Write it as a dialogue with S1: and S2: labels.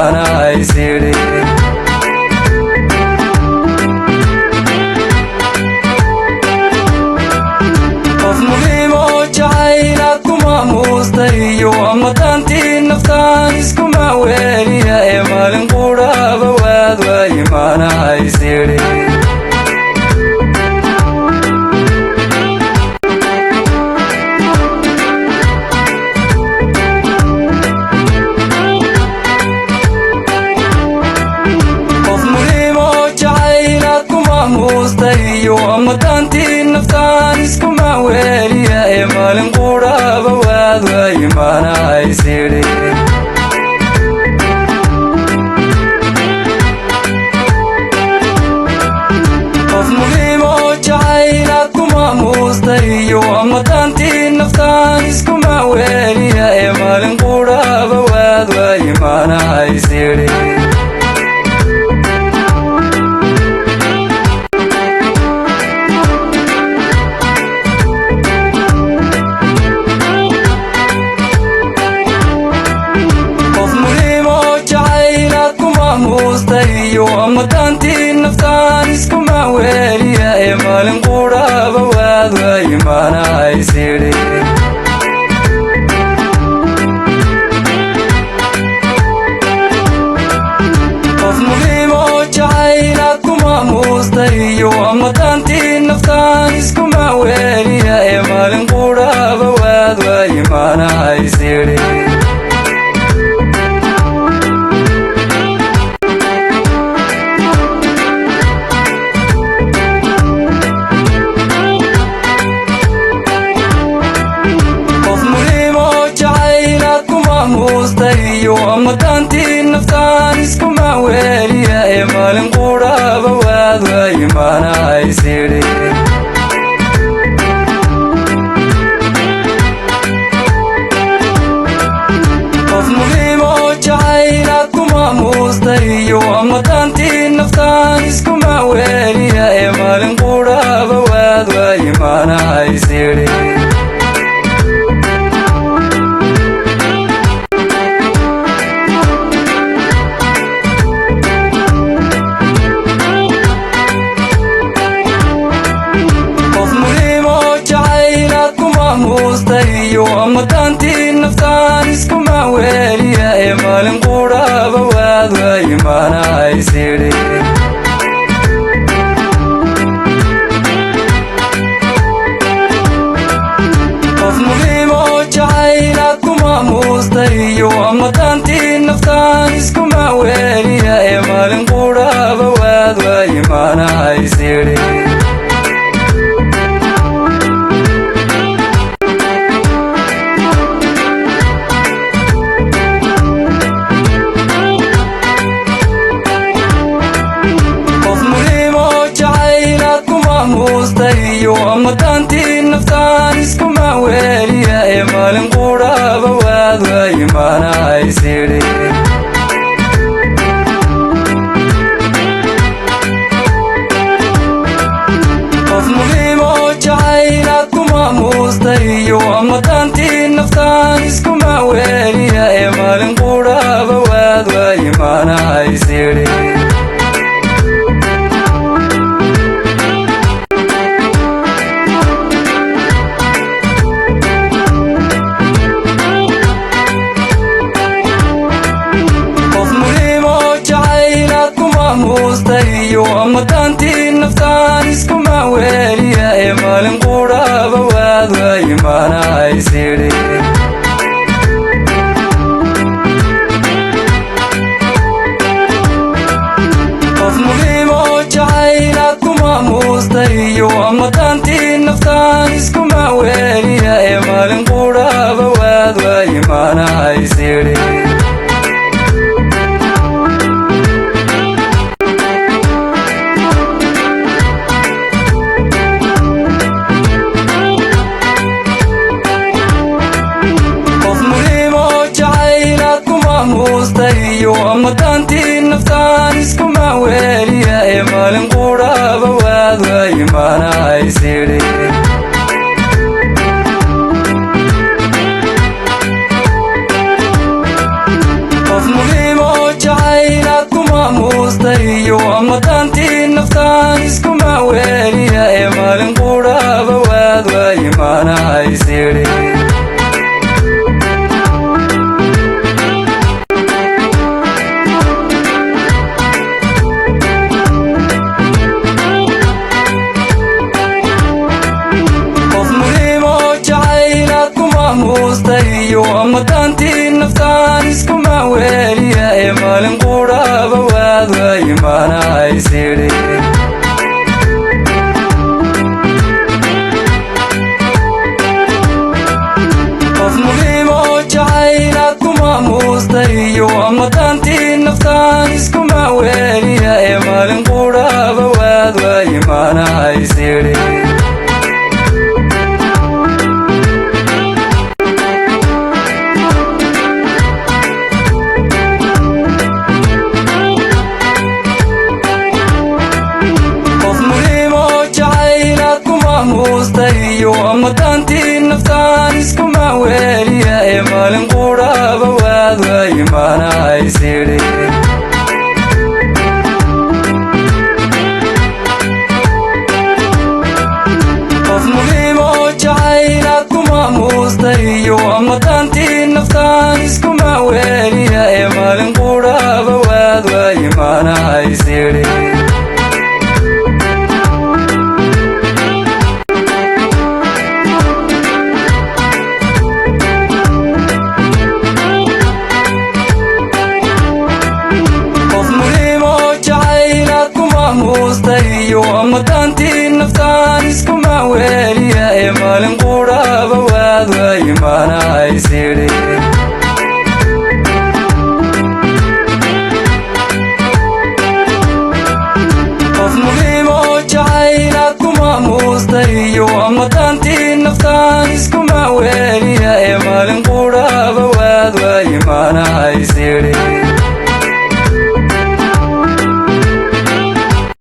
S1: imaanaysidhi qof muhiimo jacaylaad ku maamuustayo amadaantii naftaan iskuma weeliya ee maalin qudhaaba waad waa imaanaysidhi amadaantii naftaan iskuma weeliya ee maalin qudhaaba waad waa imaanaysidhi qof muhiimo jacaylaad ku maamuustayo amadaantii naftaan iskuma weeliya ee maalin qudhaaba waad waa imaanaysidhi amadaantii naftaan iskuma weeliya ee maalin qudhaaba waad waa imaanaysidhi qof muhiimo jacaylaad ku maamuustayo amadaantii naftaan iskuma weeliya ee maalin qudhaaba waad waa imaanaysidhi amadaantii naftaan iskuma weeliya ee maalin qudhaaba waad waa imaanaysidhi qof muhiimo jacaylaad ku maamuustayo amadaantii naftaan iskuma weeliya ee maalin qudhaaba waad waa imaanaysidhi amadaantii naftaan iskuma weeliya ee maalin qudhaaba waad waa imaanaysidhi qof muhiimo jacaylaad ku maamuustayo amadaantii naftaan iskuma weeliya ee maalin qudhaaba waad waa imaanaysidhi amadaantii naftaan iskuma weeliya ee maalin qudhaaba waad waa imaanaysidhi qof muhiimo jacaylaad ku maamuustayo amadaantii naftaan iskuma weeliya ee maalin qudhaaba waad waa imaanaysidhi amadaantii naftaan iskuma weeliya ee maalin qudhaaba waad waa imaanaysidhi qof muhiimo jacaylaad ku maamuustayo amadaantii naftaan iskuma weeliya ee maalin qudhaaba waad waa imaanaysidhi amadaantii naftaan iskuma weeliya ee maalin qudhaaba waad waa imaanaysidhi qof muhiimo jacaylaad imaanaysidhi qof muhiim oo jacaylaad ku maamuustay iyo amadaantii naftaan iskuma weeliya ee maalin qudhaaba waad waa imaanaysidhi iyo amadaantii naftaan iskuma weeliya ee maalin qudhaaba waad waa imaanaysidhi qof muhiim oo jacaylaad ku maamuustay iyo amadaantii naftaan iskuma weeliya ee maalin qudhaaba waad waa imaanaysidhi iyo amadaantii naftaan iskuma weeliya ee maalin qudhaaba waad waa imaanaysidhi qof muhiim oo jacaylaad ku maamuustay iyo amadaantii naftaan iskuma weeliya ee maalin qudhaaba waad waa imaanaysidhi